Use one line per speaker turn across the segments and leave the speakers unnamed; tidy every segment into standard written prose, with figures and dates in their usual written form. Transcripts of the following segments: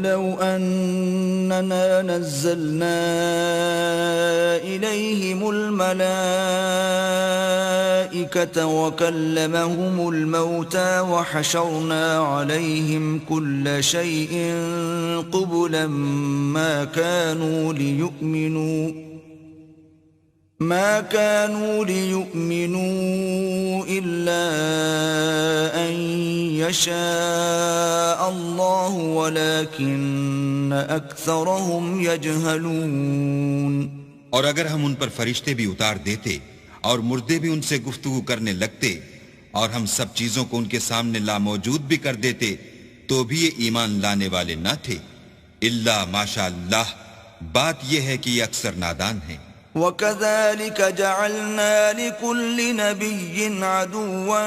لو أننا نزلنا إليهم الملائكة وكلمهم الموتى وحشرنا عليهم كل شيء قبلا ما كانوا ليؤمنوا إلا أن يشاء الله ولكن أكثرهم يجهلون.
اور اگر ہم ان پر فرشتے بھی اتار دیتے اور مردے بھی ان سے گفتگو کرنے لگتے اور ہم سب چیزوں کو ان کے سامنے لاموجود بھی کر دیتے تو بھی یہ ایمان لانے والے نہ تھے الا ماشاء اللہ. بات یہ ہے کہ یہ اکثر نادان ہیں.
وَكَذَلِكَ جَعَلْنَا لِكُلِّ نَبِيٍّ عَدُوًّا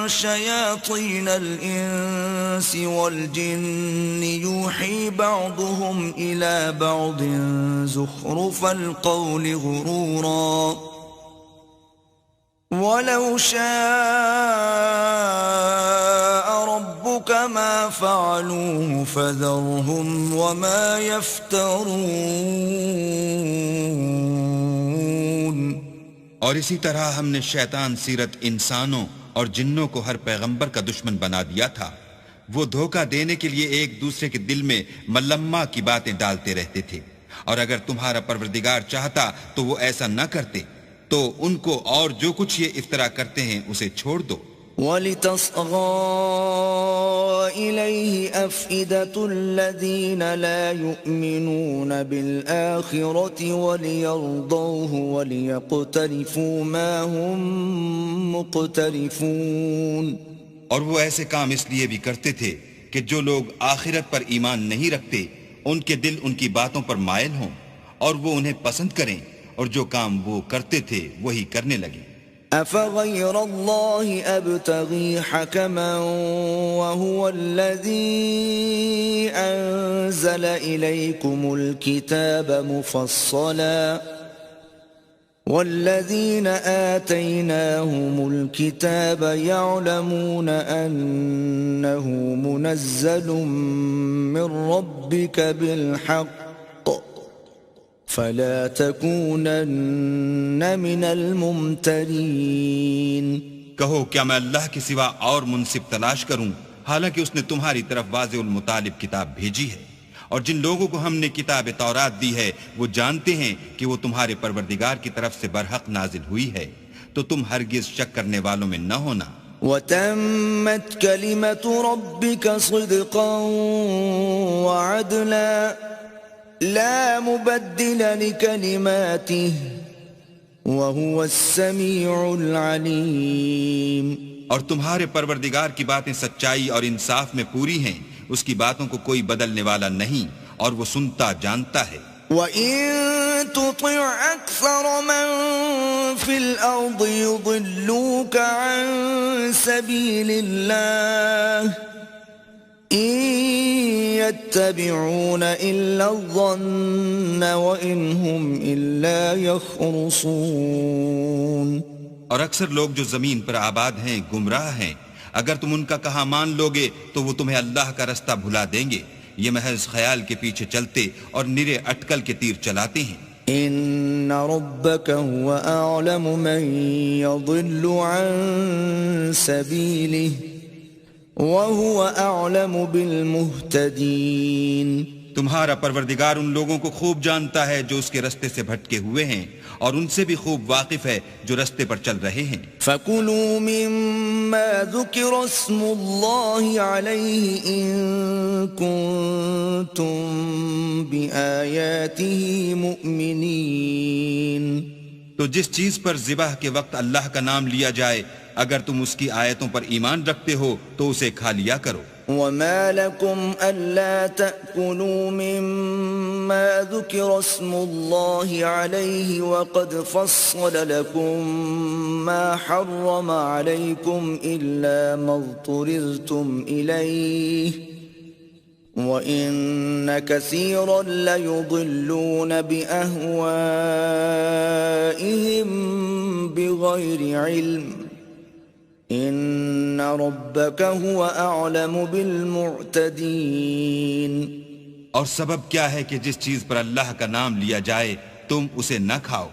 شَيَاطِينَ الْإِنسِ وَالْجِنِّ يُوحِي بَعْضُهُمْ إِلَى بَعْضٍ زُخْرُفَ الْقَوْلِ غُرُورًا وَلَوْ شَاءَ رَبُّكَ مَا فَعَلُوهُ فَذَرْهُمْ وَمَا يَفْتَرُونَ.
اور اسی طرح ہم نے شیطان سیرت انسانوں اور جنوں کو ہر پیغمبر کا دشمن بنا دیا تھا. وہ دھوکہ دینے کے لیے ایک دوسرے کے دل میں ملمہ کی باتیں ڈالتے رہتے تھے. اور اگر تمہارا پروردگار چاہتا تو وہ ایسا نہ کرتے. تو ان کو اور جو کچھ یہ افطرا کرتے ہیں اسے چھوڑ دو.
وَلِتَصْغَى إِلَيْهِ أَفْئِدَةُ الَّذِينَ لَا يُؤْمِنُونَ بِالْآخِرَةِ وَلِيَرْضَوْهُ وَلِيَقْتَرِفُوا مَا هُمْ مُقْتَرِفُونَ.
اور وہ ایسے کام اس لیے بھی کرتے تھے کہ جو لوگ آخرت پر ایمان نہیں رکھتے ان کے دل ان کی باتوں پر مائل ہوں اور وہ انہیں پسند کریں اور جو کام وہ کرتے تھے وہی کرنے لگے.
أَفَغَيْرَ اللَّهِ أَبْتَغِي حَكَمًا وَهُوَ الَّذِي أَنزَلَ إِلَيْكُمُ الْكِتَابَ مُفَصَّلًا وَالَّذِينَ آتَيْنَاهُمُ الْكِتَابَ يَعْلَمُونَ أَنَّهُ مُنَزَّلٌ مِّن رَّبِّكَ بِالْحَقِّ فَلَا تَكُونَنَّ مِنَ الْمُمْتَرِينَ.
کہو کیا میں اللہ کے سوا اور منصف تلاش کروں حالانکہ اس نے تمہاری طرف واضح المطالب کتاب بھیجی ہے. اور جن لوگوں کو ہم نے کتاب تورات دی ہے وہ جانتے ہیں کہ وہ تمہارے پروردگار کی طرف سے برحق نازل ہوئی ہے تو تم ہرگز شک کرنے والوں میں نہ ہونا.
وَتَمَّتْ كَلِمَةُ رَبِّكَ صِدْقًا وَعَدْلًا لا مبدل لكلماته وهو السميع العليم.
اور تمہارے پروردگار کی باتیں سچائی اور انصاف میں پوری ہیں. اس کی باتوں کو کوئی بدلنے والا نہیں اور وہ سنتا جانتا ہے.
وَإِن تُطِعْ أَكْثَرَ مَن فِي الْأَرْضِ يُضِلُّوكَ عَن سَبِيلِ اللَّهِ إِن يَتَّبِعُونَ إِلَّا الظَّنَّ وَإِنْ هُمْ إِلَّا يَخْرُصُونَ.
اور اکثر لوگ جو زمین پر آباد ہیں گمراہ ہیں. اگر تم ان کا کہا مان لوگے تو وہ تمہیں اللہ کا رستہ بھلا دیں گے. یہ محض خیال کے پیچھے چلتے اور نرے اٹکل کے تیر چلاتے ہیں.
إِنَّ رَبَّكَ هُوَ أَعْلَمُ مَن يَضِلُّ عَن سَبِيلِهِ وَهُوَ أَعْلَمُ بِالْمُهْتَدِينَ.
تمہارا پروردگار ان لوگوں کو خوب جانتا ہے جو اس کے رستے سے بھٹکے ہوئے ہیں اور ان سے بھی خوب واقف ہے جو رستے پر چل رہے ہیں.
فَكُلُوا مِمَّا ذُكِرَ اسْمُ اللَّهِ عَلَيْهِ إِن كُنتُم بِآيَاتِهِ مُؤْمِنِينَ.
تو جس چیز پر ذبح کے وقت اللہ کا نام لیا جائے اگر تم اس کی آیتوں پر ایمان رکھتے ہو تو اسے کھا لیا کرو.
وَمَا لَكُمْ أَلَّا تَأْكُلُوا مِمَّا ذُكِرَ اسْمُ اللَّهِ عَلَيْهِ وَقَدْ فَصَّلَ لَكُم مَّا حَرَّمَ عَلَيْكُمْ إِلَّا مَا اضْطُرِرْتُمْ إِلَيْهِ وَإِنَّ كَثِيرًا لَّيُضِلُّونَ بِأَهْوَائِهِم بِغَيْرِ عِلْمٍ إِنَّ رَبَّكَ هُوَ أَعْلَمُ بِالْمُعْتَدِينَ.
اور سبب کیا ہے کہ جس چیز پر اللہ کا نام لیا جائے تم اسے نہ کھاؤ،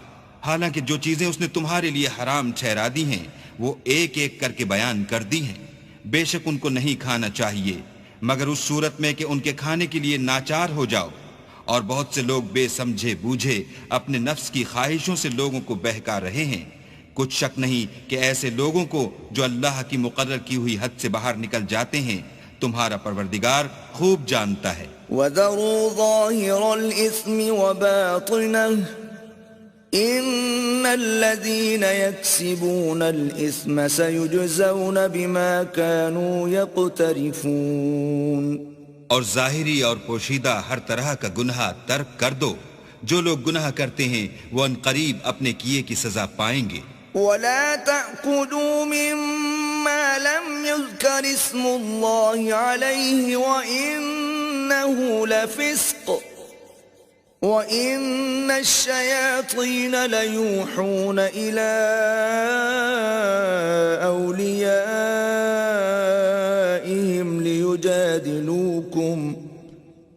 حالانکہ جو چیزیں اس نے تمہارے لیے حرام ٹھہرا دی ہیں وہ ایک ایک کر کے بیان کر دی ہیں۔ بے شک ان کو نہیں کھانا چاہیے مگر اس صورت میں کہ ان کے کھانے کے لیے ناچار ہو جاؤ، اور بہت سے لوگ بے سمجھے بوجھے اپنے نفس کی خواہشوں سے لوگوں کو بہکا رہے ہیں۔ کچھ شک نہیں کہ ایسے لوگوں کو جو اللہ کی مقرر کی ہوئی حد سے باہر نکل جاتے ہیں تمہارا پروردگار خوب جانتا ہے۔
وَذَرُوا ظَاهِرَ الْإِثْمِ وَبَاطِنَهُ إِنَّ الَّذِينَ يَكْسِبُونَ الْإِثْمَ سَيُجْزَوْنَ بِمَا كَانُوا يَقْتَرِفُونَ۔
اور ظاہری اور پوشیدہ ہر طرح کا گناہ ترک کر دو، جو لوگ گناہ کرتے ہیں وہ ان قریب اپنے کیے کی سزا پائیں گے۔
وَلَا تَأْكُلُوا مِمَّا لَمْ يُذْكَرِ اسْمُ اللَّهِ عَلَيْهِ وَإِنَّهُ لَفِسْقٌ وَإِنَّ الشَّيَاطِينَ لَيُوحُونَ إِلَىٰ أَوْلِيَائِهِمْ لِيُجَادِلُوكُمْ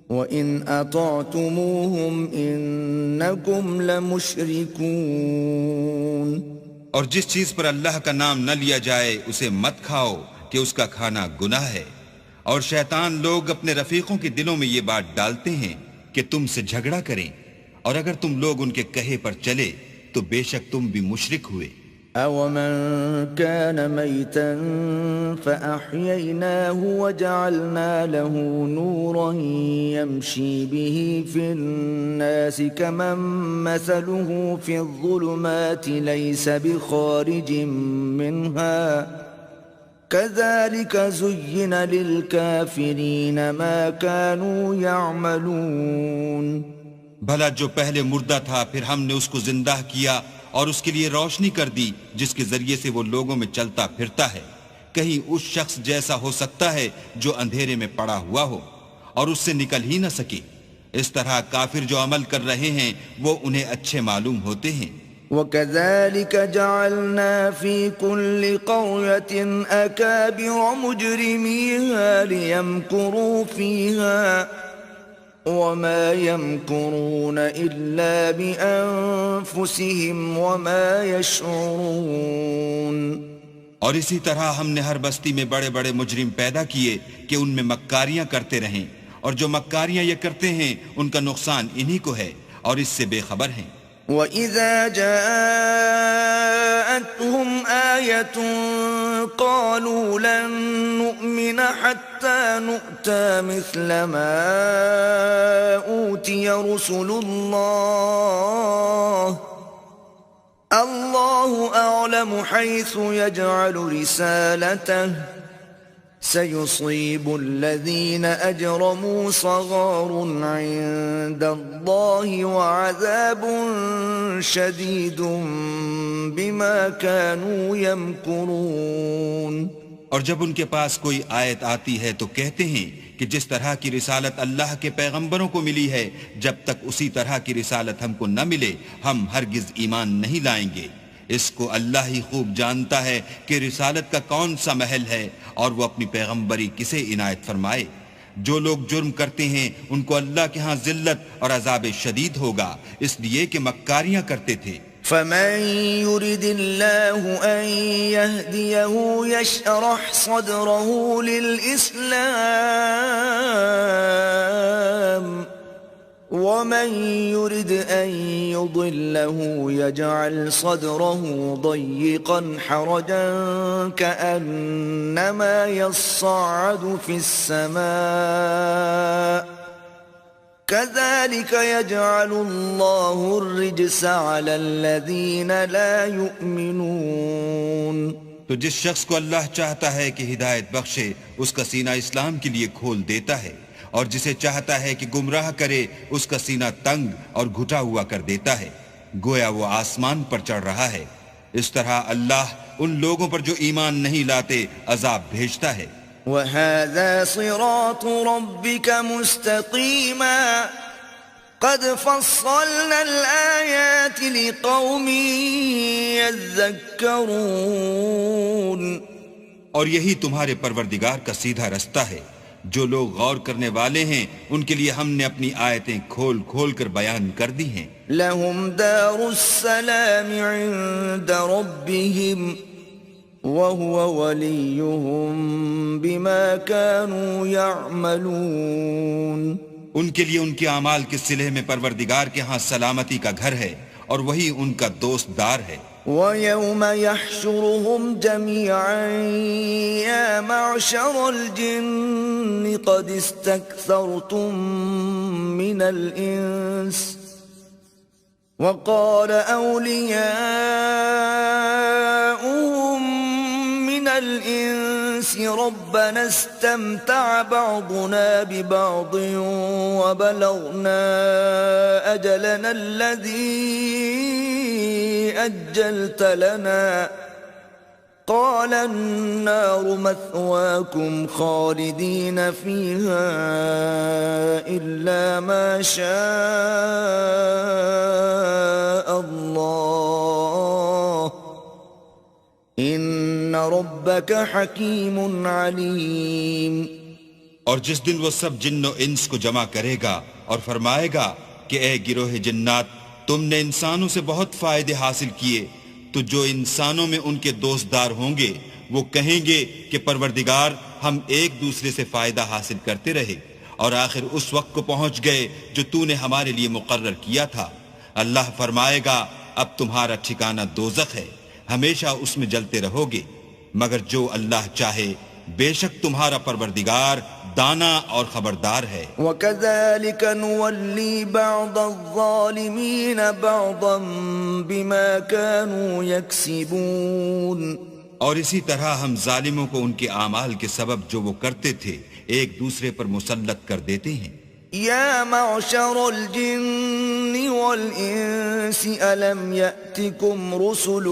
وَإِنْ أَطَعْتُمُوهُمْ إِنَّكُمْ لَمُشْرِكُونَ۔
اور جس چیز پر اللہ کا نام نہ لیا جائے اسے مت کھاؤ کہ اس کا کھانا گناہ ہے، اور شیطان لوگ اپنے رفیقوں کے دلوں میں یہ بات ڈالتے ہیں کہ تم سے جھگڑا کریں، اور اگر تم لوگ ان کے کہے پر چلے تو بے شک تم بھی مشرک ہوئے۔
أَوَمَنْ كَانَ مَيْتًا فَأَحْيَيْنَاهُ وَجَعَلْنَا لَهُ نُورًا يَمْشِي بِهِ فِي النَّاسِ كَمَنْ مَثَلُهُ فِي الظُّلُمَاتِ لَيْسَ بِخَارِجٍ مِّنْهَا كَذَلِكَ زُيِّنَ لِلْكَافِرِينَ مَا كَانُوا يَعْمَلُونَ۔
بھلا جو پہلے مردہ تھا پھر ہم نے اس کو زندہ کیا اور اس کے لیے روشنی کر دی جس کے ذریعے سے وہ لوگوں میں چلتا پھرتا ہے، کہیں اس شخص جیسا ہو سکتا ہے جو اندھیرے میں پڑا ہوا ہو اور اس سے نکل ہی نہ سکے۔ اس طرح کافر جو عمل کر رہے ہیں وہ انہیں اچھے معلوم ہوتے ہیں۔
وَكَذَلِكَ جَعَلْنَا فِي كُلِّ قَرْيَةٍ أَكَابِرَ مُجْرِمِيهَا لِيَمْكُرُوا فِيهَا وَمَا يَمْكُرُونَ إِلَّا بِأَنفُسِهِمْ وَمَا يَشْعُرُونَ۔
اور اسی طرح ہم نے ہر بستی میں بڑے بڑے مجرم پیدا کیے کہ ان میں مکاریاں کرتے رہیں، اور جو مکاریاں یہ کرتے ہیں ان کا نقصان انہی کو ہے اور اس سے بے خبر ہیں۔
وَإِذَا جَاءَتْهُمْ آيَةٌ قَالُوا لَن نُّؤْمِنَ حَتَّى نُؤْتَىٰ مِثْلَ مَا أُوتِيَ رُسُلُ اللَّهُ أَعْلَمُ حَيْثُ يَجْعَلُ رِسَالَتَهُ سَيُصِيبُ الَّذِينَ أَجْرَمُوا صَغَارٌ عِندَ اللَّهِ وَعَذَابٌ شَدِيدٌ بِمَا كَانُوا يَمْكُرُونَ۔
اور جب ان کے پاس کوئی آیت آتی ہے تو کہتے ہیں کہ جس طرح کی رسالت اللہ کے پیغمبروں کو ملی ہے جب تک اسی طرح کی رسالت ہم کو نہ ملے ہم ہرگز ایمان نہیں لائیں گے۔ اس کو اللہ ہی خوب جانتا ہے کہ رسالت کا کون سا محل ہے اور وہ اپنی پیغمبری کسے عنایت فرمائے۔ جو لوگ جرم کرتے ہیں ان کو اللہ کے ہاں ذلت اور عذاب شدید ہوگا، اس لیے کہ مکاریاں کرتے تھے۔
فَمَن يُرِدِ اللَّهُ أَن يَهْدِيَهُ يَشْرَحْ صَدْرَهُ لِلْإِسْلَامِ وَمَن يُرِدْ أَن يُضِلَّهُ يَجْعَلْ صَدْرَهُ ضَيِّقًا حَرَجًا كَأَنَّمَا يَصَّعَّدُ فِي السَّمَاءِ كَذَلِكَ يَجْعَلُ اللَّهُ الرِّجْسَ عَلَى الَّذِينَ لَا يُؤْمِنُونَ۔
تو جس شخص کو اللہ چاہتا ہے کہ ہدایت بخشے اس کا سینہ اسلام کے لیے کھول دیتا ہے، اور جسے چاہتا ہے کہ گمراہ کرے اس کا سینہ تنگ اور گھٹا ہوا کر دیتا ہے، گویا وہ آسمان پر چڑھ رہا ہے۔ اس طرح اللہ ان لوگوں پر جو ایمان نہیں لاتے عذاب بھیجتا ہے۔
وَهَذَا صِرَاطُ رَبِّكَ مُسْتَقِيمًا قَدْ فَصَّلْنَا الْآيَاتِ لِقَوْمٍ يَذَّكَّرُونَ۔
اور یہی تمہارے پروردگار کا سیدھا رستہ ہے، جو لوگ غور کرنے والے ہیں ان کے لیے ہم نے اپنی آیتیں کھول کھول کر بیان کر دی ہیں.
لهم دار السلام عند ربهم وهو وليهم بما كانوا يعملون.
ان کے لیے ان کے اعمال کے صلح میں پروردگار کے ہاں سلامتی کا گھر ہے اور وہی ان کا دوست دار ہے.
وَيَوْمَ يَحْشُرُهُمْ جَمِيعًا يَا مَعْشَرَ الْجِنِّ قَدِ اسْتَكْثَرْتُم مِّنَ الْإِنسِ وَقَالَ أَوْلِيَاؤُهُم مِّنَ الْإِنسِ رَبَّنَا اسْتَمْتَعَ بَعْضُنَا بِبَعْضٍ وَبَلَغْنَا أَجَلَنَا الَّذِي أجلت لنا قال النار مثواكم خالدين فيها إلا ما شاء الله إن ربك حكيم عليم.
اور جس دن وہ سب جن و انس کو جمع کرے گا اور فرمائے گا کہ اے گروہ جنات تم نے انسانوں سے بہت فائدے حاصل کیے، تو جو انسانوں میں ان کے دوستدار ہوں گے وہ کہیں گے کہ پروردگار ہم ایک دوسرے سے فائدہ حاصل کرتے رہے اور آخر اس وقت کو پہنچ گئے جو تو نے ہمارے لیے مقرر کیا تھا. اللہ فرمائے گا اب تمہارا ٹھکانہ دوزخ ہے، ہمیشہ اس میں جلتے رہو گے، مگر جو اللہ چاہے بے شک تمہارا پروردگار دانا اور خبردار ہے.
وَكَذَلِكَ نُوَلِّي بَعْضَ الظَّالِمِينَ بَعْضًا بِمَا كَانُوا يَكْسِبُونَ.
اور اسی طرح ہم ظالموں کو ان کے اعمال کے سبب جو وہ کرتے تھے ایک دوسرے پر مسلط کر دیتے ہیں.
يا معشر الجن والإنس ألم يأتكم رسل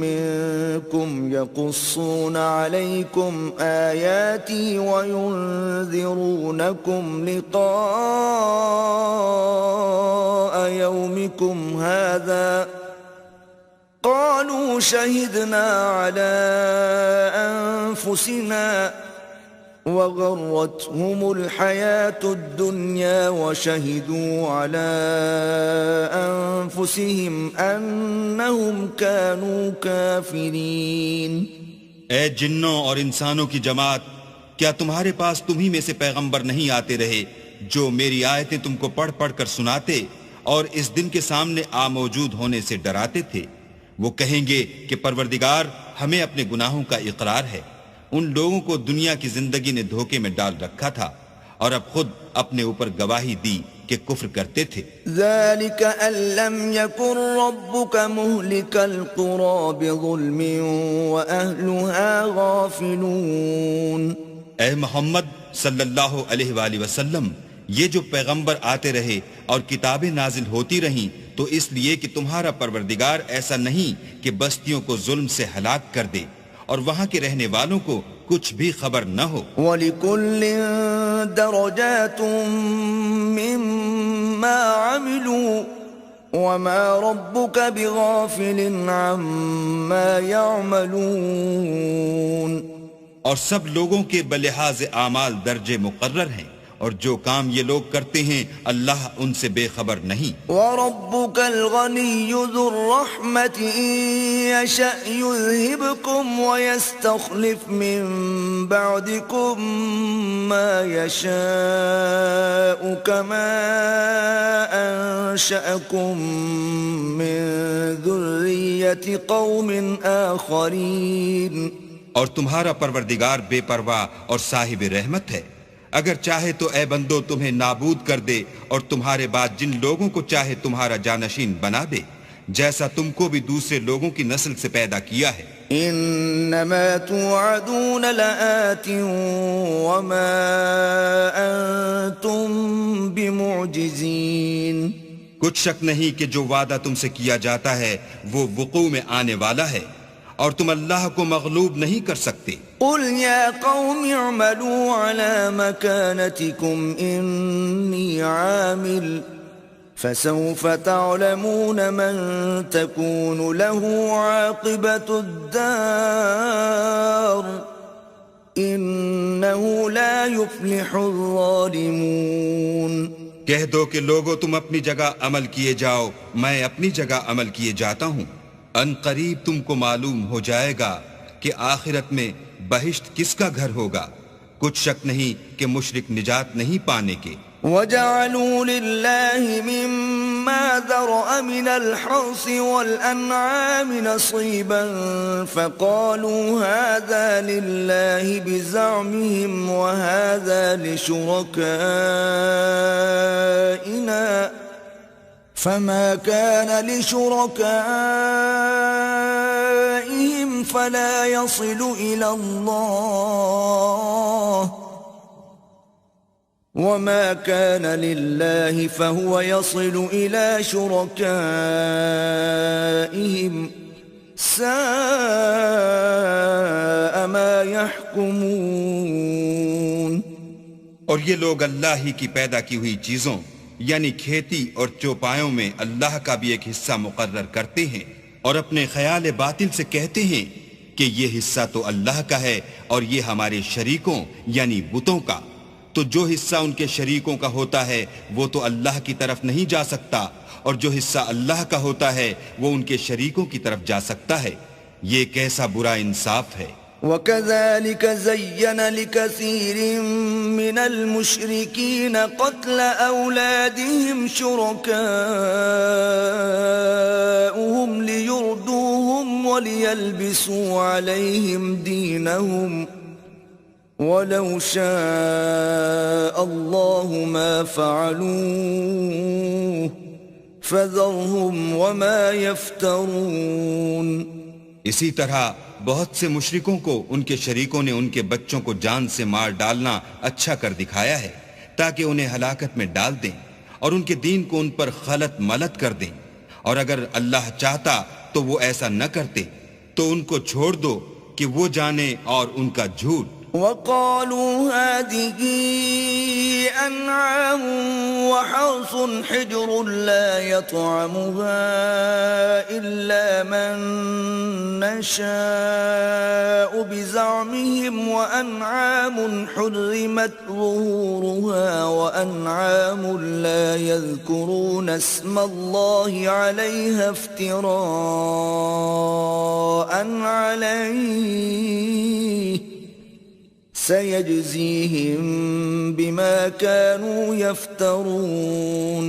منكم يقصون عليكم آياتي وينذرونكم لقاء يومكم هذا قالوا شهدنا على أنفسنا وغرتهم الحياة الدنيا وشهدوا على أنفسهم أنهم كانوا كافرين.
اے جنوں اور انسانوں کی جماعت، کیا تمہارے پاس تمہیں میں سے پیغمبر نہیں آتے رہے جو میری آیتیں تم کو پڑھ پڑھ کر سناتے اور اس دن کے سامنے موجود ہونے سے ڈراتے تھے؟ وہ کہیں گے کہ پروردگار ہمیں اپنے گناہوں کا اقرار ہے، ان لوگوں کو دنیا کی زندگی نے دھوکے میں ڈال رکھا تھا اور اب خود اپنے اوپر گواہی دی کہ کفر کرتے تھے.
ذَلِكَ أَن لَّمْ يَكُن رَّبُّكَ مُهْلِكَ الْقُرَىٰ بِظُلْمٍ وَأَهْلُهَا غَافِلُونَ.
اے محمد صلی اللہ علیہ وآلہ وسلم، یہ جو پیغمبر آتے رہے اور کتابیں نازل ہوتی رہیں تو اس لیے کہ تمہارا پروردگار ایسا نہیں کہ بستیوں کو ظلم سے ہلاک کر دے اور وہاں کے رہنے والوں کو کچھ بھی خبر نہ ہو.
وَلِكُلٍّ دَرَجَاتٌ مِّمَّا عَمِلُوا وَمَا رَبُّكَ بِغَافِلٍ عَمَّا يَعْمَلُونَ.
اور سب لوگوں کے بلحاظ اعمال درجے مقرر ہیں اور جو کام یہ لوگ کرتے ہیں اللہ ان سے بے خبر نہیں.
وَرَبُّكَ الْغَنِيُّ ذُو الرَّحْمَةِ إِن يَشَأْ يُذْهِبْكُمْ وَيَسْتَخْلِفْ مِن بَعْدِكُم مَّا يَشَاءُ كَمَا أَنشَأَكُم مِّن ذُرِّيَّةِ قَوْمٍ آخَرِينَ.
اور تمہارا پروردگار بے پرواہ اور صاحب رحمت ہے، اگر چاہے تو اے بندو تمہیں نابود کر دے اور تمہارے بعد جن لوگوں کو چاہے تمہارا جانشین بنا دے، جیسا تم کو بھی دوسرے لوگوں کی نسل سے پیدا کیا ہے.
انما توعدون لآت وما انتم بمعجزین.
کچھ شک نہیں کہ جو وعدہ تم سے کیا جاتا ہے وہ وقوع میں آنے والا ہے اور تم اللہ کو مغلوب نہیں کر سکتے.
قل یا قوم اعملوا على مكانتكم انی عامل فسوف تعلمون من تكون له عاقبة الدار إنه لا يفلح الظالمون.
کہہ دو کہ لوگو تم اپنی جگہ عمل کیے جاؤ، میں اپنی جگہ عمل کیے جاتا ہوں. ان قریب تم کو معلوم ہو جائے گا کہ آخرت میں بہشت کس کا گھر ہوگا. کچھ شک نہیں کہ مشرک نجات نہیں پانے کے.
وَجَعَلُوا لِلَّهِ مِمَّا ذَرَأَ مِنَ الْحَرْثِ وَالْأَنْعَامِ نَصِيبًا فَقَالُوا هَذَا لِلَّهِ بِزَعْمِهِمْ وَهَذَا لِشُرَكَائِنَا فَمَا كَانَ لِشُرَكَائِهِمْ فَلَا يَصِلُ إِلَى اللَّهِ وَمَا كَانَ لِلَّهِ فَهُوَ يَصِلُ إِلَى شُرَكَائِهِمْ سَاءَ مَا يَحْكُمُونَ.
اور یہ لوگ اللہ ہی کی پیدا کی ہوئی چیزوں یعنی کھیتی اور چوپایوں میں اللہ کا بھی ایک حصہ مقرر کرتے ہیں اور اپنے خیال باطل سے کہتے ہیں کہ یہ حصہ تو اللہ کا ہے اور یہ ہمارے شریکوں یعنی بتوں کا. تو جو حصہ ان کے شریکوں کا ہوتا ہے وہ تو اللہ کی طرف نہیں جا سکتا، اور جو حصہ اللہ کا ہوتا ہے وہ ان کے شریکوں کی طرف جا سکتا ہے. یہ کیسا برا انصاف ہے.
وَكَذَلِكَ زَيَّنَ لِكَثِيرٍ مِّنَ الْمُشْرِكِينَ قَتْلَ أَوْلَادِهِمْ شُرَكَاؤُهُمْ لِيُرْدُوهُمْ وَلِيَلْبِسُوا عَلَيْهِمْ دِينَهُمْ وَلَوْ شَاءَ اللَّهُ مَا فَعَلُوهُ فَذَرْهُمْ وَمَا يَفْتَرُونَ.
اسی طرح بہت سے مشرکوں کو ان کے شریکوں نے ان کے بچوں کو جان سے مار ڈالنا اچھا کر دکھایا ہے تاکہ انہیں ہلاکت میں ڈال دیں اور ان کے دین کو ان پر خلط ملت کر دیں. اور اگر اللہ چاہتا تو وہ ایسا نہ کرتے. تو ان کو چھوڑ دو کہ وہ جانے اور ان کا جھوٹ.
وَقَالُوا هَذِهِ أَنْعَامٌ وَحَرْثٌ حِجْرٌ لَا يَطْعَمُهَا إِلَّا مَن نَّشَاءُ بِزَعْمِهِمْ وَأَنْعَامٌ حُرِّمَتْ ظُهُورُهَا وَأَنْعَامٌ لَا يَذْكُرُونَ اسْمَ اللَّهِ عَلَيْهَا افْتِرَاءً عَلَيْهِ سَيَجْزِيهِمْ بِمَا كَانُوا يَفْتَرُونَ.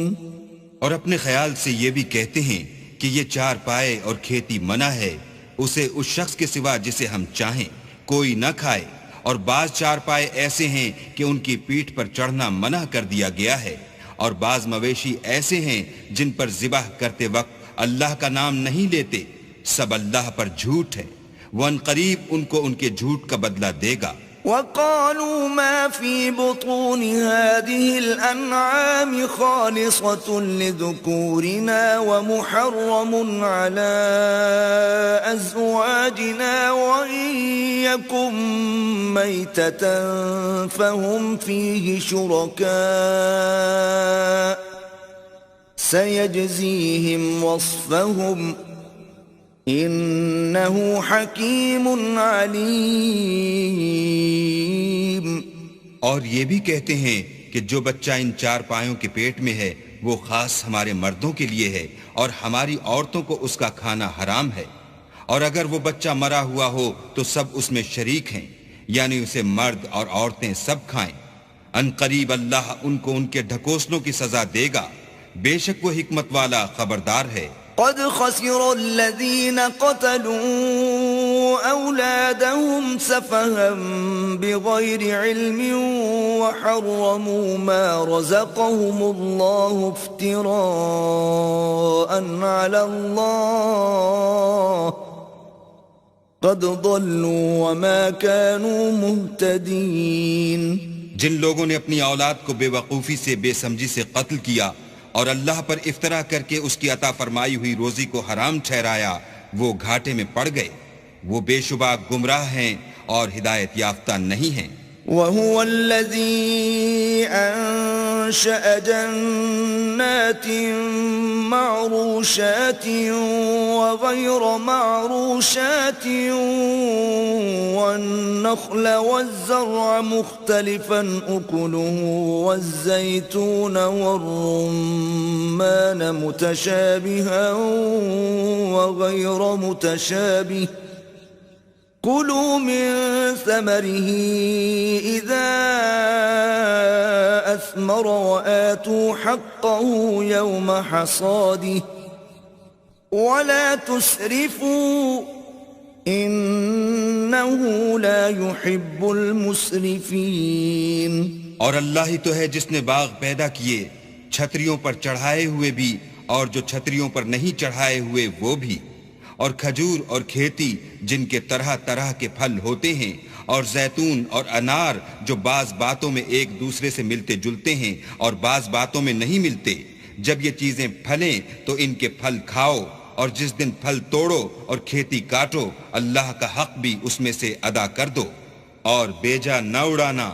اور اپنے خیال سے یہ بھی کہتے ہیں کہ یہ چار پائے اور کھیتی منع ہے، اسے اس شخص کے سوا جسے ہم چاہیں کوئی نہ کھائے. اور بعض چار پائے ایسے ہیں کہ ان کی پیٹھ پر چڑھنا منع کر دیا گیا ہے، اور بعض مویشی ایسے ہیں جن پر ذبح کرتے وقت اللہ کا نام نہیں لیتے. سب اللہ پر جھوٹ ہے، وہ ان قریب ان کو ان کے جھوٹ کا بدلہ دے گا.
وَقَالُوا مَا فِي بُطُونِ هَذِهِ الْأَنْعَامِ خَالِصَةٌ لِذُكُورِنَا وَمُحَرَّمٌ عَلَىٰ أَزْوَاجِنَا وَإِن يَكُن مَّيْتَةً فَهُمْ فِيهِ شُرَكَاءُ سَيَجْزِيهِمْ وَصْفَهُمْ انہو حکیم علیم.
اور یہ بھی کہتے ہیں کہ جو بچہ ان چار پایوں کے پیٹ میں ہے وہ خاص ہمارے مردوں کے لیے ہے اور ہماری عورتوں کو اس کا کھانا حرام ہے. اور اگر وہ بچہ مرا ہوا ہو تو سب اس میں شریک ہیں، یعنی اسے مرد اور عورتیں سب کھائیں. ان قریب اللہ ان کو ان کے ڈھکوسلوں کی سزا دے گا، بے شک وہ حکمت والا خبردار ہے.
قد خسر الذين قتلوا أولادهم سفها بغير علم وحرموا ما رزقهم الله افتراء على الله قد ضلوا وما كانوا مهتدين.
جن لوگوں نے اپنی اولاد کو بے وقوفی سے بے سمجھی سے قتل کیا اور اللہ پر افطرا کر کے اس کی عطا فرمائی ہوئی روزی کو حرام ٹھہرایا، وہ گھاٹے میں پڑ گئے. وہ بے شبہ گمراہ ہیں اور ہدایت یافتہ نہیں ہیں.
وَهُوَ الَّذِي أنشأ جنات معروشات وغير معروشات والنخل والزرع مختلفا أكله والزيتون والرمان متشابها وغير متشابه كلوا من ثمره إذا أثمر وآتوا حقه يوم حصاده ولا تسرفوا إنه لا يحب المسرفين.
اور اللہ ہی تو ہے جس نے باغ پیدا کیے چھتریوں پر چڑھائے ہوئے بھی اور جو چھتریوں پر نہیں چڑھائے ہوئے وہ بھی، اور کھجور اور کھیتی جن کے طرح طرح کے پھل ہوتے ہیں، اور زیتون اور انار جو بعض باتوں میں ایک دوسرے سے ملتے جلتے ہیں اور بعض باتوں میں نہیں ملتے. جب یہ چیزیں پھلیں تو ان کے پھل کھاؤ، اور جس دن پھل توڑو اور کھیتی کاٹو اللہ کا حق بھی اس میں سے ادا کر دو، اور بیجا نہ اڑانا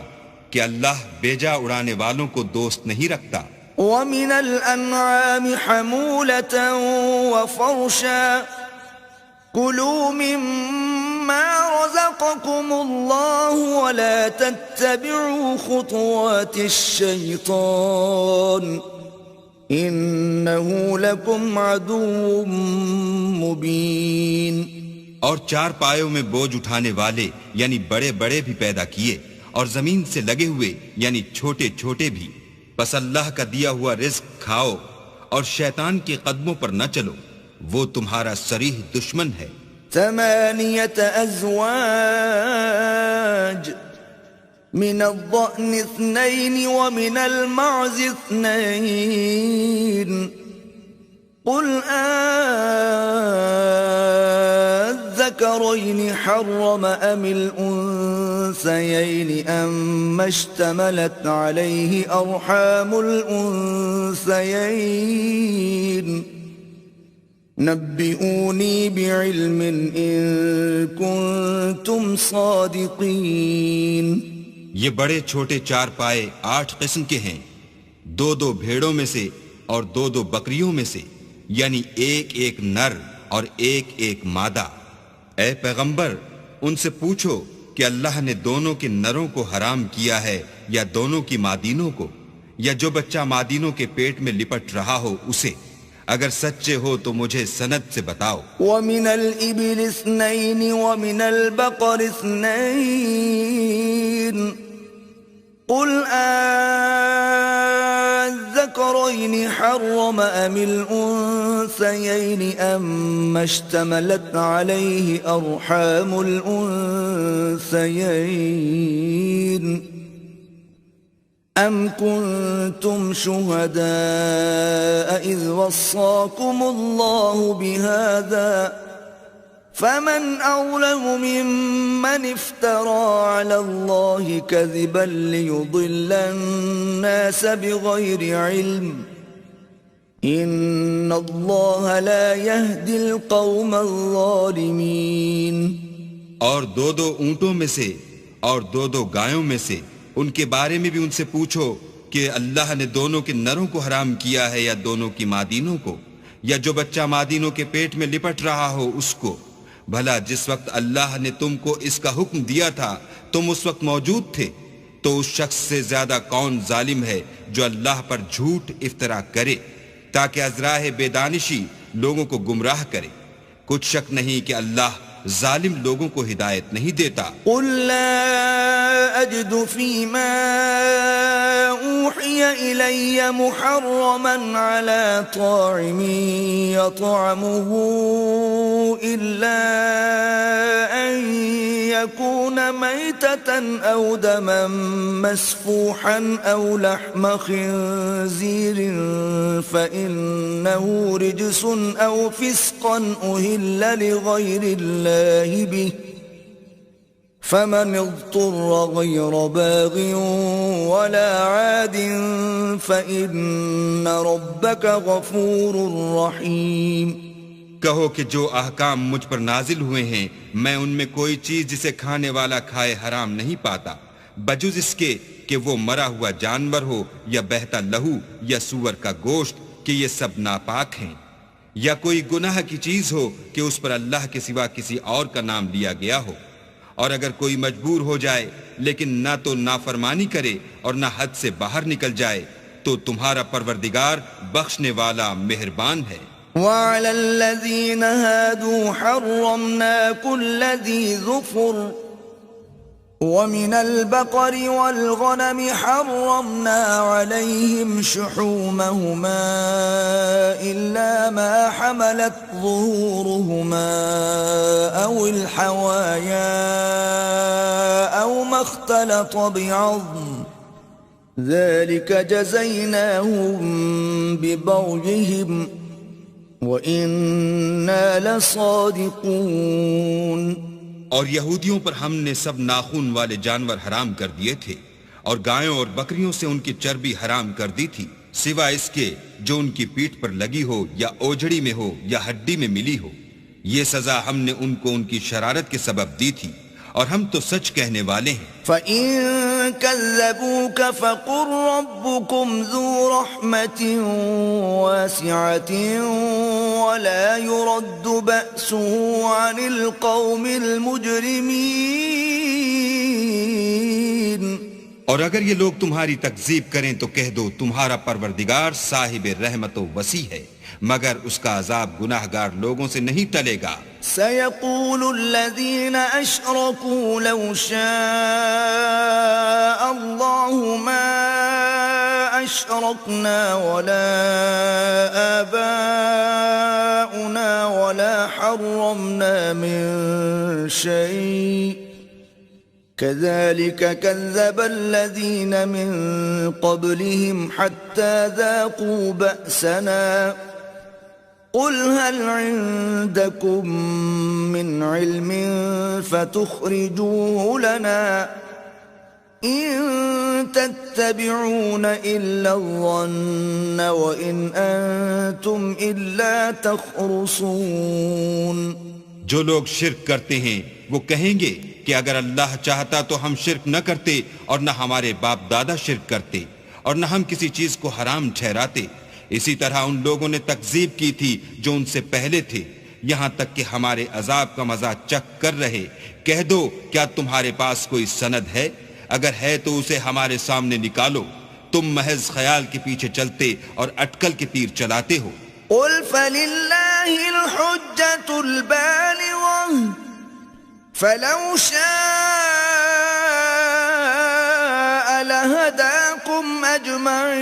کہ اللہ بیجا اڑانے والوں کو دوست نہیں رکھتا.
وَمِنَ الْأَنْعَامِ حَمُولَةً وَفَرْشًا كُلُوا مِمَّا رَزَقَكُمُ اللَّهُ وَلَا تَتَّبِعُوا خُطُوَاتِ الشَّيْطَانِ إِنَّهُ لَكُمْ عَدُوٌّ مُبِينٌ.
اور چار پایوں میں بوجھ اٹھانے والے یعنی بڑے بڑے بھی پیدا کیے، اور زمین سے لگے ہوئے یعنی چھوٹے چھوٹے بھی. بس اللہ کا دیا ہوا رزق کھاؤ اور شیطان کے قدموں پر نہ چلو، وہ تمہارا صریح دشمن ہے.
8 أزواج من الضأن 2 ومن المعز 2 قل الذكرين حرم أم الأنثيين أما اشتملت عليه أرحام الأنثيين نبئوني بعلم إن كنتم صادقين.
یہ بڑے چھوٹے چار پائے 8 قسم کے ہیں، 2 بھیڑوں میں سے اور 2 بکریوں میں سے، یعنی ایک نر اور ایک مادہ. اے پیغمبر ان سے پوچھو کہ اللہ نے دونوں کے نروں کو حرام کیا ہے یا دونوں کی مادینوں کو، یا جو بچہ مادینوں کے پیٹ میں لپٹ رہا ہو اسے. اگر سچے ہو تو مجھے سند سے بتاؤ.
وَمِنَ الْإِبِلِ 2 وَمِنَ الْبَقَرِ 2 قُلْ الذَّكَرَيْنِ حَرَّمَ أَمِ الْأُنثَيَيْنِ أَمَّا اشْتَمَلَتْ عَلَيْهِ أَرْحَامُ الْأُنثَيَيْنِ أَمْ كُنْتُمْ شُهَدَاءَ إِذْ وَصَّاكُمُ اللَّهُ بِهَذَا فَمَنْ أَظْلَمُ مِمَّنِ افْتَرَى عَلَى اللَّهِ كَذِبًا لِيُضِلَّ النَّاسَ بِغَيْرِ عِلْمٍ إِنَّ اللَّهَ لَا يَهْدِي الْقَوْمَ الظَّالِمِينَ.
اور 2 اونٹوں میں سے اور 2 گایوں میں سے ان کے بارے میں بھی ان سے پوچھو کہ اللہ نے دونوں کے نروں کو حرام کیا ہے یا دونوں کی مادینوں کو، یا جو بچہ مادینوں کے پیٹ میں لپٹ رہا ہو اس کو. بھلا جس وقت اللہ نے تم کو اس کا حکم دیا تھا تم اس وقت موجود تھے، تو اس شخص سے زیادہ کون ظالم ہے جو اللہ پر جھوٹ افترا کرے تاکہ از راہ بے دانشی لوگوں کو گمراہ کرے. کچھ شک نہیں کہ اللہ ظالم لوگوں کو ہدایت نہیں دیتا.
قل لا اجد فيما اوحي الي محرما على طاعم يطعمه الا ان يكون ميتة او دما مسفوحا او لحم خنزير فانه رجس او فسقا اهل لغير الله به فمن اضطر غير باغ ولا عاد فإن ربك غفور رحيم.
کہو کہ جو احکام مجھ پر نازل ہوئے ہیں میں ان میں کوئی چیز جسے کھانے والا کھائے حرام نہیں پاتا، بجز اس کے کہ وہ مرا ہوا جانور ہو یا بہتا لہو یا سور کا گوشت کہ یہ سب ناپاک ہیں، یا کوئی گناہ کی چیز ہو کہ اس پر اللہ کے سوا کسی اور کا نام لیا گیا ہو، اور اگر کوئی مجبور ہو جائے لیکن نہ تو نافرمانی کرے اور نہ حد سے باہر نکل جائے تو تمہارا پروردگار بخشنے والا مہربان ہے۔
وعلى الذين هادوا حرمنا كل ذي ظفر ومن البقر والغنم حرمنا عليهم شحومهما إلا ما حملت ظهورهما أو الحوايا أو ما اختلط بعظم ذلك جزيناهم ببغيهم وَإِنَّا لَصَادِقُونَ۔
اور یہودیوں پر ہم نے سب ناخون والے جانور حرام کر دیے تھے، اور گایوں اور بکریوں سے ان کی چربی حرام کر دی تھی، سوائے اس کے جو ان کی پیٹھ پر لگی ہو یا اوجڑی میں ہو یا ہڈی میں ملی ہو۔ یہ سزا ہم نے ان کو ان کی شرارت کے سبب دی تھی، اور ہم تو سچ کہنے والے ہیں۔
فَإِن كَذَّبُوكَ فَقُلْ رَبُّكُمْ ذُو رَحْمَةٍ وَاسِعَةٍ وَلَا يُرَدُّ بَأْسُهُ عَنِ الْقَوْمِ الْمُجْرِمِينَ۔
اور اگر یہ لوگ تمہاری تکذیب کریں تو کہہ دو تمہارا پروردگار صاحب رحمت و وسیع ہے، مگر اس کا عذاب گناہگار لوگوں سے نہیں ٹلے گا۔
سَيَقُولُ الَّذِينَ أَشْرَكُوا لَوْ شَاءَ اللَّهُ مَا أَشْرَكْنَا وَلَا آبَاؤُنَا وَلَا حَرَّمْنَا مِن شَيْءٍ كَذَلِكَ كَذَّبَ الَّذِينَ مِن قَبْلِهِمْ حَتَّى ذَاقُوا بَأْسَنَا قُلْ هَلْ عِندَكُمْ مِنْ عِلْمٍ فَتُخْرِجُوهُ لَنَا إِن تَتَّبِعُونَ إِلَّا الظَّنَّ وَإِنْ أَنْتُمْ إِلَّا تَخْرُصُونَ۔
جو لوگ شرک کرتے ہیں وہ کہیں گے کہ اگر اللہ چاہتا تو ہم شرک نہ کرتے، اور نہ ہمارے باپ دادا شرک کرتے، اور نہ ہم کسی چیز کو حرام ٹھہراتے۔ اسی طرح ان لوگوں نے تکذیب کی تھی جو ان سے پہلے تھے، یہاں تک کہ ہمارے عذاب کا مزہ چکھ کر رہے۔ کہہ دو کیا تمہارے پاس کوئی سند ہے؟ اگر ہے تو اسے ہمارے سامنے نکالو۔ تم محض خیال کے پیچھے چلتے اور اٹکل کے تیر چلاتے ہو۔
قُلْ فَلِلَّهِ الْحُجَّةُ الْبَالِغَةُ فَلَوْ شَاءَ لَهَدَاكُمْ أَجْمَعِينَ۔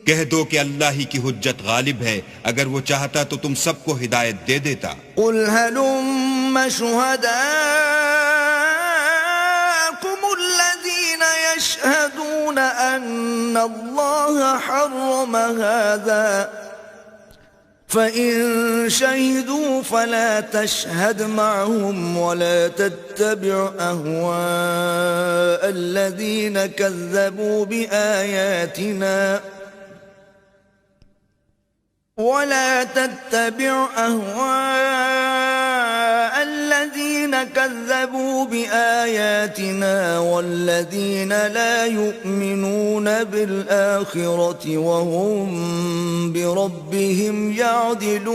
کہہ دو کہ اللہ ہی کی حجت غالب ہے، اگر وہ چاہتا تو تم سب کو ہدایت دے دیتا۔
قُلْ هَلُمَّ شُهَدَاءَكُمُ الَّذِينَ يَشْهَدُونَ أَنَّ اللَّهَ حَرَّمَ هَذَا فَإِن شَهِدُوا فَلَا تَشْهَدْ مَعَهُمْ وَلَا تَتَّبِعْ أَهْوَاءَ الَّذِينَ كَذَّبُوا بِآيَاتِنَا وَالَّذِينَ لَا يُؤْمِنُونَ بِالْآخِرَةِ وَهُمْ بِرَبِّهِمْ يَعْدِلُونَ۔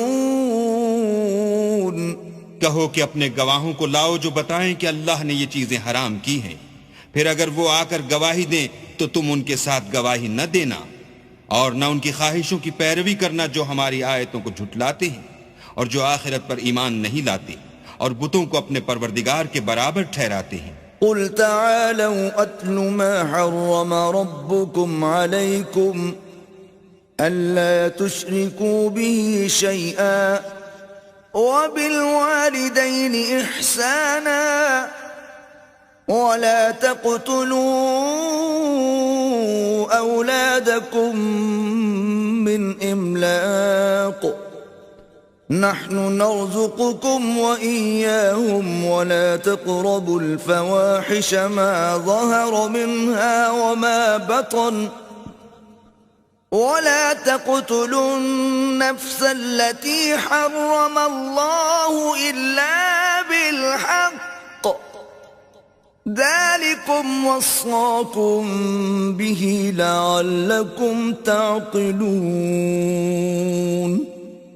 کہو کہ اپنے گواہوں کو لاؤ جو بتائیں کہ اللہ نے یہ چیزیں حرام کی ہیں، پھر اگر وہ آ کر گواہی دیں تو تم ان کے ساتھ گواہی نہ دینا، اور نہ ان کی خواہشوں کی پیروی کرنا جو ہماری آیتوں کو جھٹلاتے ہیں اور جو آخرت پر ایمان نہیں لاتے اور بتوں کو اپنے پروردگار کے برابر ٹھہراتے ہیں۔
قُلْ تَعَالَوْا أَتْلُ مَا حَرَّمَ رَبُّكُمْ عَلَيْكُمْ أَلَّا تُشْرِكُوا بِهِ شَيْئًا وَبِالْوَالِدَيْنِ إِحْسَانًا وَلَا تَقْتُلُوا أَوْلَادَكُمْ مِنْ إِمْلَاقٍ نَحْنُ نَرْزُقُكُمْ وَإِيَّاهُمْ وَلَا تَقْرَبُوا الْفَوَاحِشَ مَا ظَهَرَ مِنْهَا وَمَا بَطَنَ وَلَا تَقْتُلُوا النَّفْسَ الَّتِي حَرَّمَ اللَّهُ إِلَّا بِالْحَقِّ ذلكم وصاكم به لعلكم تعقلون.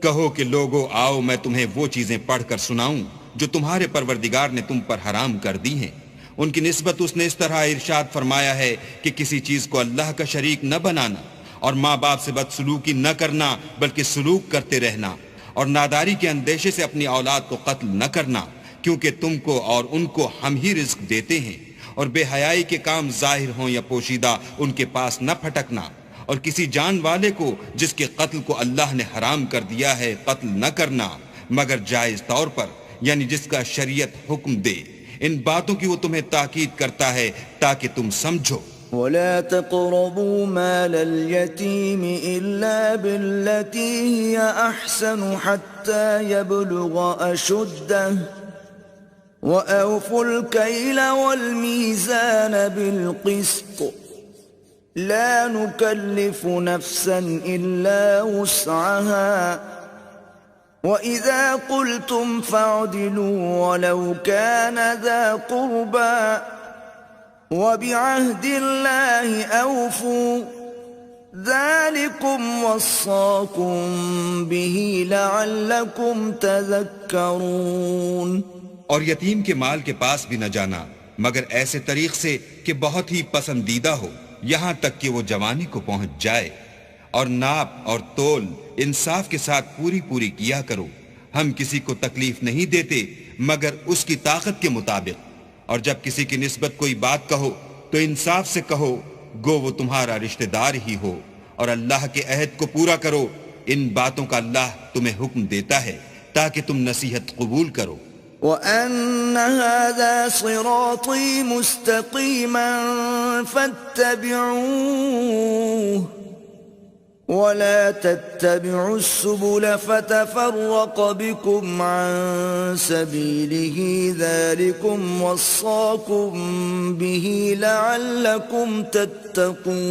کہو کہ لوگو آؤ میں تمہیں وہ چیزیں پڑھ کر سناؤں جو تمہارے پروردگار نے تم پر حرام کر دی ہیں. ان کی نسبت اس نے اس طرح ارشاد فرمایا ہے کہ کسی چیز کو اللہ کا شریک نہ بنانا، اور ماں باپ سے بدسلوکی نہ کرنا بلکہ سلوک کرتے رہنا، اور ناداری کے اندیشے سے اپنی اولاد کو قتل نہ کرنا، کیونکہ تم کو اور ان کو ہم ہی رزق دیتے ہیں. اور بے حیائی کے کام ظاہر ہوں یا پوشیدہ ان کے پاس نہ پھٹکنا، اور کسی جان والے کو جس کے قتل کو اللہ نے حرام کر دیا ہے قتل نہ کرنا مگر جائز طور پر، یعنی جس کا شریعت حکم دے. ان باتوں کی وہ تمہیں تاکید کرتا ہے تاکہ تم سمجھو.
ولا تقربوا مال اليتيم إلا بالتي هي أحسن حتى يبلغ أشده وأوفوا الكيل والميزان بالقسط لا نكلف نفسا إلا وسعها وإذا قلتم فاعدلوا ولو كان ذا قربى وبعهد الله أوفوا ذلكم وصاكم به لعلكم تذكرون.
اور یتیم کے مال کے پاس بھی نہ جانا مگر ایسے طریق سے کہ بہت ہی پسندیدہ ہو یہاں تک کہ وہ جوانی کو پہنچ جائے. اور ناپ اور تول انصاف کے ساتھ پوری پوری کیا کرو. ہم کسی کو تکلیف نہیں دیتے مگر اس کی طاقت کے مطابق. اور جب کسی کی نسبت کوئی بات کہو تو انصاف سے کہو گو وہ تمہارا رشتہ دار ہی ہو. اور اللہ کے عہد کو پورا کرو. ان باتوں کا اللہ تمہیں حکم دیتا ہے تاکہ تم نصیحت قبول کرو.
وَأَنَّ هَذَا صِرَاطِي مُسْتَقِيمًا فَاتَّبِعُوهُ وَلَا تَتَّبِعُوا السُّبُلَ فَتَفَرَّقَ بِكُمْ عَن سَبِيلِهِ ذَلِكُمْ وَصَّاكُمْ بِهِ لَعَلَّكُمْ تَتَّقُونَ.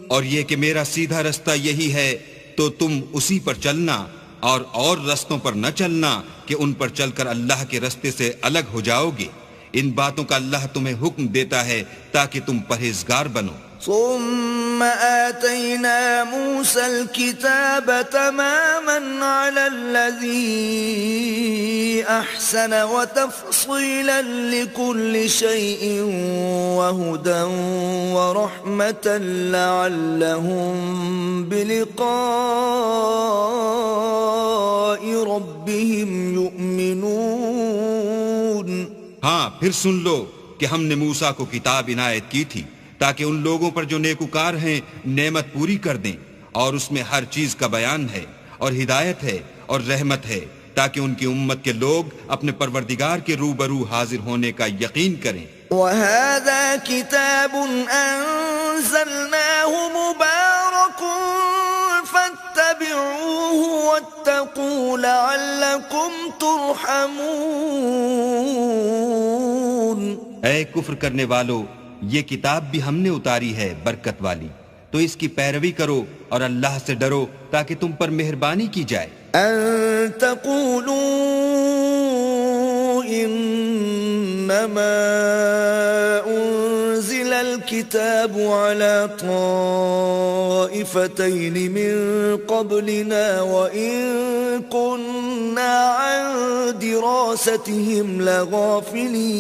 اور یہ کہ میرا سیدھا رستہ یہی ہے تو تم اسی پر چلنا اور رستوں پر نہ چلنا کہ ان پر چل کر اللہ کے رستے سے الگ ہو جاؤ گے. ان باتوں کا اللہ تمہیں حکم دیتا ہے تاکہ تم پرہیزگار بنو.
ثم آتينا موسى الكتاب تماما على الذي أحسن وتفصيلا لكل شيء وهدى ورحمة لعلهم بلقاء ربهم يؤمنون.
ہاں پھر سن لو کہ ہم نے موسیٰ کو کتاب عنایت کی تھی تاکہ ان لوگوں پر جو نیکوکار ہیں نعمت پوری کر دیں، اور اس میں ہر چیز کا بیان ہے اور ہدایت ہے اور رحمت ہے تاکہ ان کی امت کے لوگ اپنے پروردگار کے روبرو حاضر ہونے کا یقین کریں.
وَهَذَا كِتَابٌ أَنزَلْنَاهُ مُبَارَكٌ فَاتَّبِعُوهُ وَاتَّقُوا لَعَلَّكُمْ تُرْحَمُونَ.
اے کفر کرنے والو، یہ کتاب بھی ہم نے اتاری ہے برکت والی، تو اس کی پیروی کرو اور اللہ سے ڈرو تاکہ تم پر مہربانی کی جائے.
ان تقولوا انما انزل الكتاب على طائفتين من قبلنا وان كنا عن دراستهم لغافلين.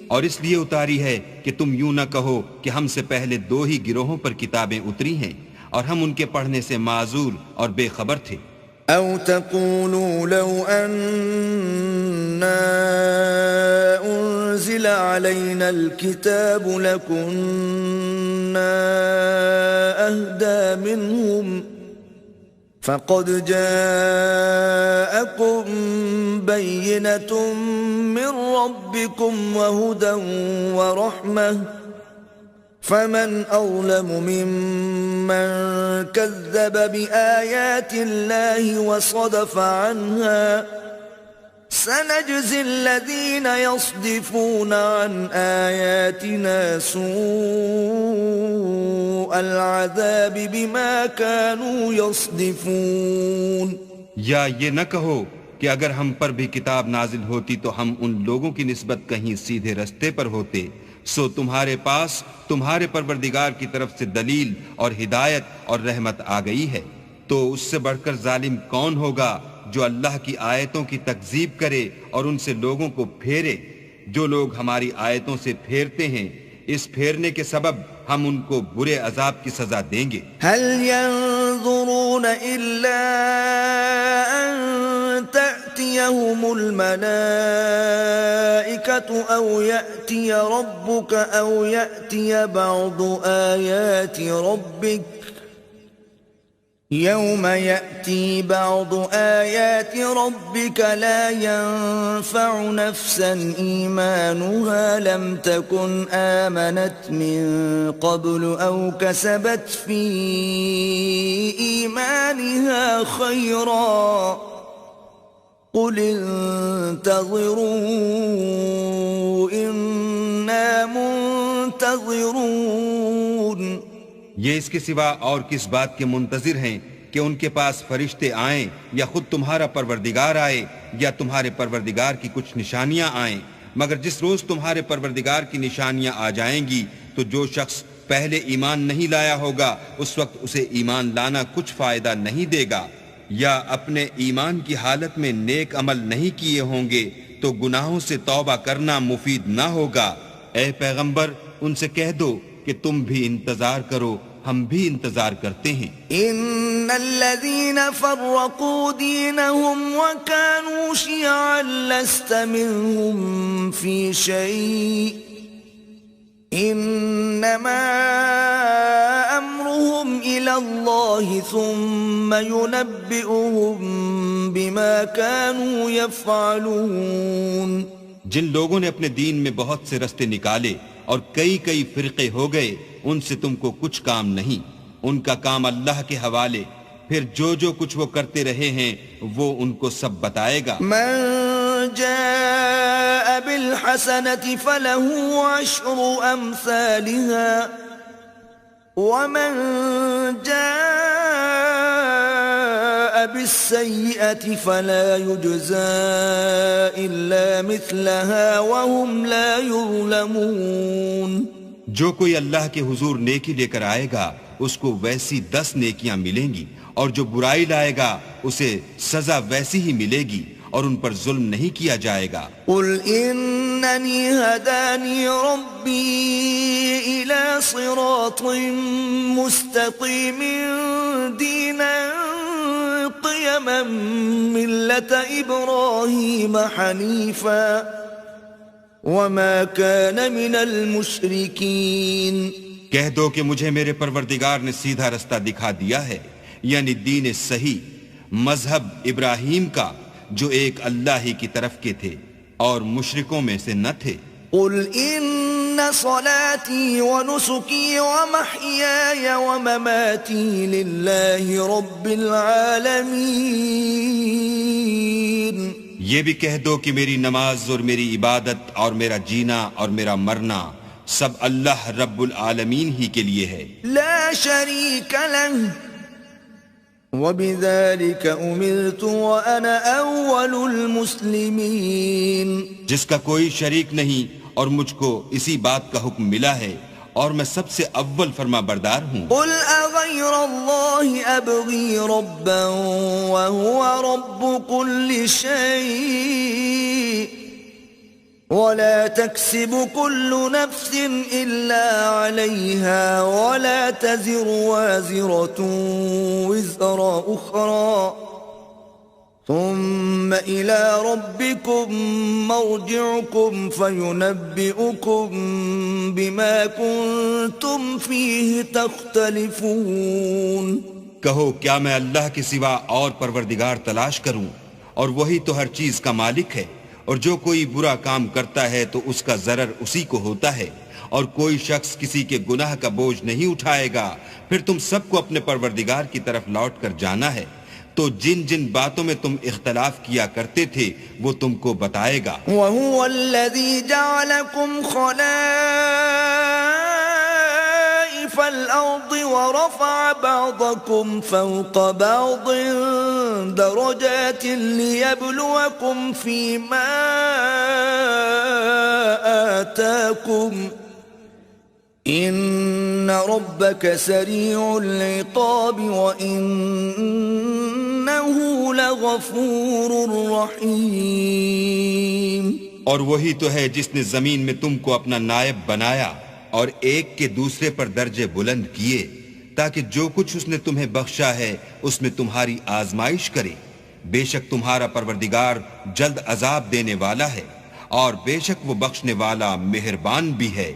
اور اس لیے اتاری ہے کہ تم یوں نہ کہو کہ ہم سے پہلے دو ہی گروہوں پر کتابیں اتری ہیں اور ہم ان کے پڑھنے سے معذور اور بے خبر تھے.
او تقولوا لو اننا انزل علينا الكتاب لكنا اهدى منهم فقد جاءكم بينة من ربكم وهدى ورحمة فمن أظلم ممن كذب بآيات الله وصدف عنها سنجزي الذين يصدفون عن آياتنا سوء العذاب بما كانوا يصدفون.
یا یہ نہ کہو کہ اگر ہم پر بھی کتاب نازل ہوتی تو ہم ان لوگوں کی نسبت کہیں سیدھے رستے پر ہوتے، سو تمہارے پاس تمہارے پروردگار کی طرف سے دلیل اور ہدایت اور رحمت آ گئی ہے، تو اس سے بڑھ کر ظالم کون ہوگا جو اللہ کی آیتوں کی تکذیب کرے اور ان سے لوگوں کو پھیرے؟ جو لوگ ہماری آیتوں سے پھیرتے ہیں، اس پھیرنے کے سبب ہم ان کو برے عذاب کی سزا دیں گے۔
هل ينظرون إلا أن تأتيهم الملائكة أو يأتي ربك أو يأتي بعض آيات ربك يوم يأتي بعض آيات ربك لا ينفع نفسا إيمانها لم تكن آمنت من قبل أو كسبت في إيمانها خيرا قل انتظروا إنا منتظرون۔
یہ اس کے سوا اور کس بات کے منتظر ہیں کہ ان کے پاس فرشتے آئیں یا خود تمہارا پروردگار آئے یا تمہارے پروردگار کی کچھ نشانیاں آئیں، مگر جس روز تمہارے پروردگار کی نشانیاں آ جائیں گی تو جو شخص پہلے ایمان نہیں لایا ہوگا اس وقت اسے ایمان لانا کچھ فائدہ نہیں دے گا، یا اپنے ایمان کی حالت میں نیک عمل نہیں کیے ہوں گے تو گناہوں سے توبہ کرنا مفید نہ ہوگا۔ اے پیغمبر ان سے کہہ دو کہ تم بھی انتظار کرو، ہم بھی انتظار کرتے ہیں۔
ان الذين فرقوا دينهم وكانوا شيعا لست منهم في شيء انما امرهم الى الله ثم ينبئهم بما كانوا يفعلون۔
جن لوگوں نے اپنے دین میں بہت سے رستے نکالے اور کئی فرقے ہو گئے، ان سے تم کو کچھ کام نہیں، ان کا کام اللہ کے حوالے، پھر جو کچھ وہ کرتے رہے ہیں وہ ان کو سب بتائے گا۔
من جاء بالحسنة فله عشر أمثالها ومن جاء بالسيئة فلا يجزى إلا مثلها وهم لا يظلمون۔
جو کوئی اللہ کے حضور نیکی لے کر آئے گا اس کو ویسی 10 نیکیاں ملیں گی، اور جو برائی لائے گا اسے سزا ویسی ہی ملے گی اور ان پر ظلم نہیں کیا جائے گا۔
قل اننی ہدانی ربی الى صراط مستقیم دینا قیما ملت ابراہیم حنیفا وما كان من المشرکین۔
کہہ دو کہ مجھے میرے پروردگار نے سیدھا رستہ دکھا دیا ہے، یعنی دین صحیح، مذہب ابراہیم کا جو ایک اللہ ہی کی طرف کے تھے اور مشرکوں میں سے نہ تھے۔
قل ان صلاتي ونسكي ومحياي ومماتي لله رب العالمين۔
یہ بھی کہہ دو کہ میری نماز اور میری عبادت اور میرا جینا اور میرا مرنا سب اللہ رب العالمین ہی کے لیے ہے،
لا شريك له وبذلك أمرت وأنا أول المسلمين۔
جس کا کوئی شریک نہیں اور مجھ کو اسی بات کا حکم ملا ہے اور میں سب سے اول فرما بردار ہوں۔
قل أغير الله أبغي ربا وهو رب كل شيء ولا تكسب كل نفس إلا عليها ولا تزر وازرة وزر أخرى ثم إلى ربكم مرجعكم فينبئكم بما كنتم فيه تختلفون۔
کہو کیا میں اللہ کے سوا اور پروردگار تلاش کروں، اور وہی تو ہر چیز کا مالک ہے، اور جو کوئی برا کام کرتا ہے تو اس کا ضرر اسی کو ہوتا ہے، اور کوئی شخص کسی کے گناہ کا بوجھ نہیں اٹھائے گا، پھر تم سب کو اپنے پروردگار کی طرف لوٹ کر جانا ہے، تو جن جن باتوں میں تم اختلاف کیا کرتے تھے وہ تم کو بتائے گا۔
وَهُوَ الَّذِي جَعَلَكُمْ خَلَائِفَ الأرض ورفع بعضكم فوق بعض درجات ليبلوكم فيما آتاكم إن ربك سريع العقاب وإنه لغفور رحيم.
اور وہی تو ہے جس نے زمین میں تم کو اپنا نائب بنایا اور ایک کے دوسرے پر درجے بلند کیے تاکہ جو کچھ اس نے تمہیں بخشا ہے اس میں تمہاری آزمائش کرے. بے شک تمہارا پروردگار جلد عذاب دینے والا ہے اور بے شک وہ بخشنے والا مہربان بھی ہے.